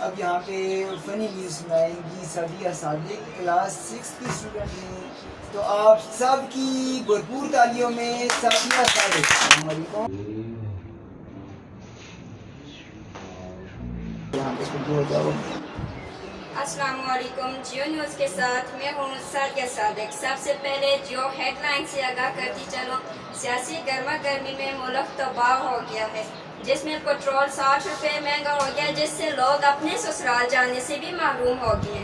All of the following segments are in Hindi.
अब यहाँ पे फ़नी न्यूज़ सुनाएंगी सादिया सादिक, क्लास 6 की स्टूडेंट हैं। तो आप सबकी भरपूर तालियों में सादिया सादिक। अस्सलाम वालेकुम। यहाँ पे शुरू हो जाओ। अस्सलामुअलैकुम। जियो न्यूज़ के साथ मैं हूँ सादिया सादिक। सबसे पहले जियो हेडलाइन से आगाह करती चलो। सियासी गर्मा गर्मी में मुल्क तबाह हो गया है, जिसमें पेट्रोल 60 रुपये महंगा हो गया, जिससे लोग अपने ससुराल जाने से भी महरूम हो गए।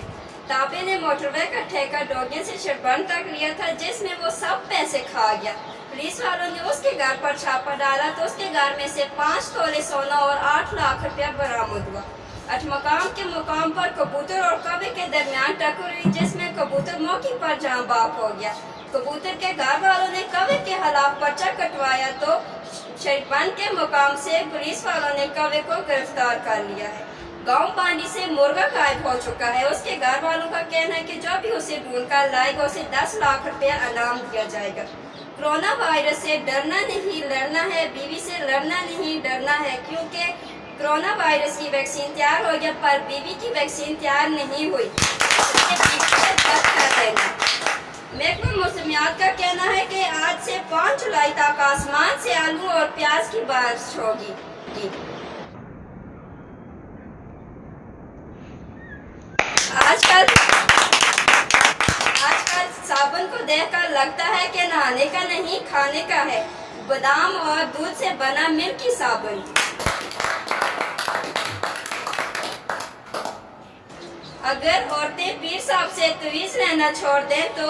ताबे ने मोटरवे का ठेका डोगियन से शरबन तक लिया था, जिसमें वो सब पैसे खा गया। पुलिस वालों ने उसके घर पर छापा डाला तो उसके घर में से 5 तोले सोना और 8 लाख रुपया बरामद हुआ। अठमकाम के मुकाम पर कबूतर और कौवे के दरमियान टक्कर हुई, जिसमें कबूतर मौके पर जान बाक हो गया। कबूतर के घर वालों ने कौवे के खिलाफ पर्चा कटवाया तो शरीफबंद के मुकाम से पुलिस वालों ने कौवे को गिरफ्तार कर लिया है। गांव पांडी से मुर्गा गायब हो चुका है। उसके घर वालों का कहना है कि जो भी उसे ढूंढ कर लाएगा उसे 10 लाख रुपया इनाम दिया जाएगा। कोरोना वायरस से डरना नहीं लड़ना है, बीवी से लड़ना नहीं डरना है, क्योंकि कोरोना वायरस की वैक्सीन तैयार हो गया पर बीवी की वैक्सीन तैयार नहीं हुई। महकमा मौसमियात का कहना है कि आज से 5 जुलाई तक आसमान से आलू और प्याज की बारिश होगी। आजकल साबुन को देखकर लगता है कि नहाने का नहीं खाने का है। बादाम और दूध से बना मिल्की साबुन। अगर औरतें पीर साहब से तवीज़ रहना छोड़ दें तो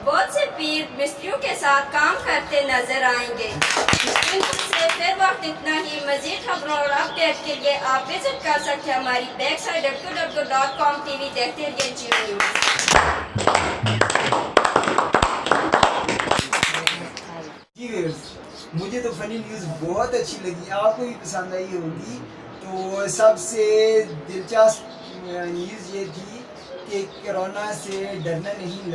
बहुत से पीर मिस्त्रियों के साथ काम करते नजर आएंगे। से फिर वक्त इतना ही। मजीद खबरों और अपडेट के लिए आप विजिट कर सकते हैं हमारी वेबसाइट www.com TV। देखते रहिए जियो न्यूज़। मुझे तो फनी न्यूज़ बहुत अच्छी लगी, आपको भी पसंद आई होगी। तो सबसे दिलचस्प न्यूज़ ये थी कि कोरोना से डरना नहीं।